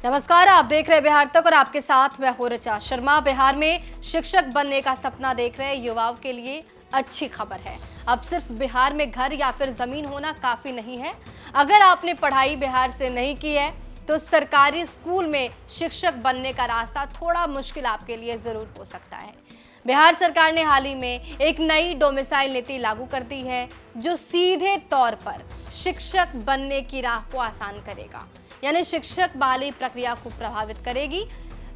नमस्कार, आप देख रहे हैं बिहार तक और आपके साथ मैं हूं ऋचा शर्मा। बिहार में शिक्षक बनने का सपना देख रहे युवाओं के लिए अच्छी खबर है। अब सिर्फ बिहार में घर या फिर जमीन होना काफी नहीं है। अगर आपने पढ़ाई बिहार से नहीं की है तो सरकारी स्कूल में शिक्षक बनने का रास्ता थोड़ा मुश्किल आपके लिए जरूर हो सकता है। बिहार सरकार ने हाल ही में एक नई डोमिसाइल नीति लागू कर दी है जो सीधे तौर पर शिक्षक बनने की राह को आसान करेगा, यानी शिक्षक बहाली प्रक्रिया को प्रभावित करेगी।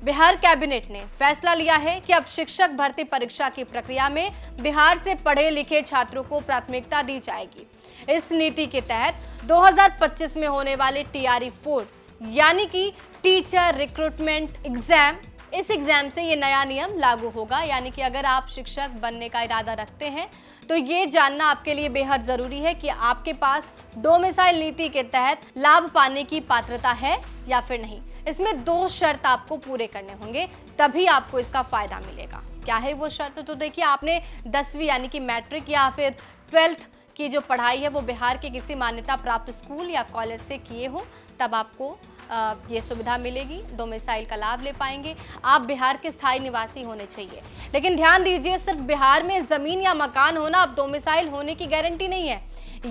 बिहार कैबिनेट ने फैसला लिया है कि अब शिक्षक भर्ती परीक्षा की प्रक्रिया में बिहार से पढ़े लिखे छात्रों को प्राथमिकता दी जाएगी। इस नीति के तहत 2025 में होने वाले TRE 4 यानी कि टीचर रिक्रूटमेंट एग्जाम, इस एग्जाम से ये नया नियम लागू होगा। यानी कि अगर आप शिक्षक बनने का इरादा रखते हैं तो ये जानना आपके लिए बेहद जरूरी है कि आपके पास डोमिसाइल नीति के तहत लाभ पाने की पात्रता है या फिर नहीं। इसमें 2 शर्त आपको पूरे करने होंगे, तभी आपको इसका फायदा मिलेगा। क्या है वो शर्त? तो देखिए, आपने 10वीं यानी कि मैट्रिक या फिर 12th की जो पढ़ाई है वो बिहार के किसी मान्यता प्राप्त स्कूल या कॉलेज से किए हो, तब आपको ये सुविधा मिलेगी, डोमिसाइल का लाभ ले पाएंगे। आप बिहार के स्थायी निवासी होने चाहिए। लेकिन ध्यान दीजिए, सिर्फ बिहार में जमीन या मकान होना अब डोमिसाइल होने की गारंटी नहीं है।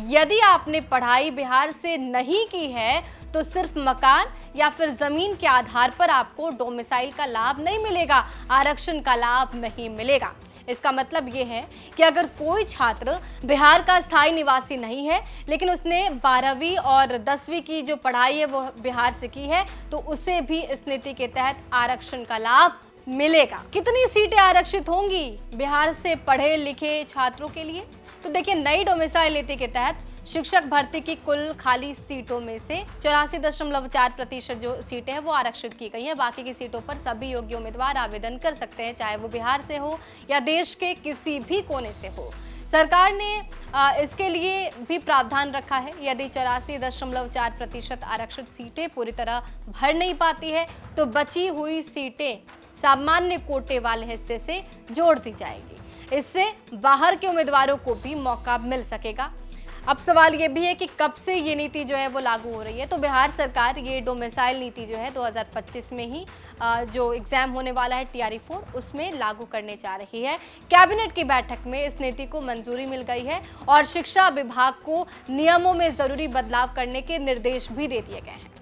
यदि आपने पढ़ाई बिहार से नहीं की है तो सिर्फ मकान या फिर जमीन के आधार पर आपको डोमिसाइल का लाभ नहीं मिलेगा, आरक्षण का लाभ नहीं मिलेगा। इसका मतलब ये है कि अगर कोई छात्र बिहार का स्थायी निवासी नहीं है लेकिन उसने 12वीं और 10वीं की जो पढ़ाई है वो बिहार से की है तो उसे भी इस नीति के तहत आरक्षण का लाभ मिलेगा। कितनी सीटें आरक्षित होंगी बिहार से पढ़े लिखे छात्रों के लिए? तो देखिए, नई डोमिसाइल नीति के तहत शिक्षक भर्ती की कुल खाली सीटों में से 84.4% जो सीटें हैं वो आरक्षित की गई हैं। बाकी की सीटों पर सभी योग्य उम्मीदवार आवेदन कर सकते हैं, चाहे वो बिहार से हो या देश के किसी भी कोने से हो। सरकार ने इसके लिए भी प्रावधान रखा है। यदि 84.4% आरक्षित सीटें पूरी तरह भर नहीं पाती है तो बची हुई सीटें सामान्य कोटे वाले हिस्से से जोड़ दी जाएगी। इससे बाहर के उम्मीदवारों को भी मौका मिल सकेगा। अब सवाल ये भी है कि कब से ये नीति जो है वो लागू हो रही है। तो बिहार सरकार ये डोमिसाइल नीति जो है 2025 में ही जो एग्जाम होने वाला है TRE 4 उसमें लागू करने जा रही है। कैबिनेट की बैठक में इस नीति को मंजूरी मिल गई है और शिक्षा विभाग को नियमों में जरूरी बदलाव करने के निर्देश भी दे दिए गए हैं।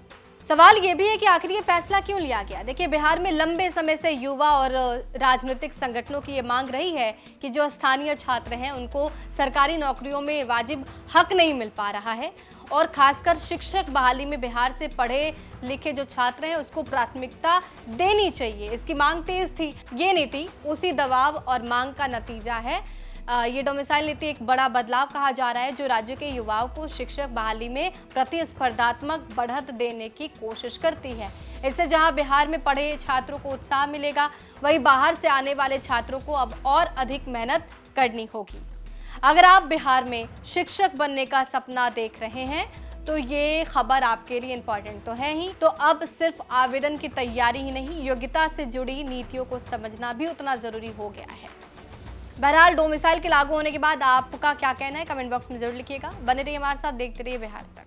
सवाल ये भी है कि आखिर ये फैसला क्यों लिया गया। देखिए, बिहार में लंबे समय से युवा और राजनीतिक संगठनों की ये मांग रही है कि जो स्थानीय छात्र हैं उनको सरकारी नौकरियों में वाजिब हक नहीं मिल पा रहा है और खासकर शिक्षक बहाली में बिहार से पढ़े लिखे जो छात्र हैं उसको प्राथमिकता देनी चाहिए। इसकी मांग तेज थी। ये नीति उसी दबाव और मांग का नतीजा है। ये डोमिसाइल नीति एक बड़ा बदलाव कहा जा रहा है जो राज्य के युवाओं को शिक्षक बहाली में प्रतिस्पर्धात्मक बढ़त देने की कोशिश करती है। इससे जहां बिहार में पढ़े छात्रों को उत्साह मिलेगा, वहीं बाहर से आने वाले छात्रों को अब और अधिक मेहनत करनी होगी। अगर आप बिहार में शिक्षक बनने का सपना देख रहे हैं तो ये खबर आपके लिए इम्पोर्टेंट तो है ही। तो अब सिर्फ आवेदन की तैयारी ही नहीं, योग्यता से जुड़ी नीतियों को समझना भी उतना जरूरी हो गया है। बहरहाल, डोमिसाइल के लागू होने के बाद आपका क्या कहना है कमेंट बॉक्स में जरूर लिखिएगा। बने रहिए हमारे साथ, देखते रहिए बिहार तक।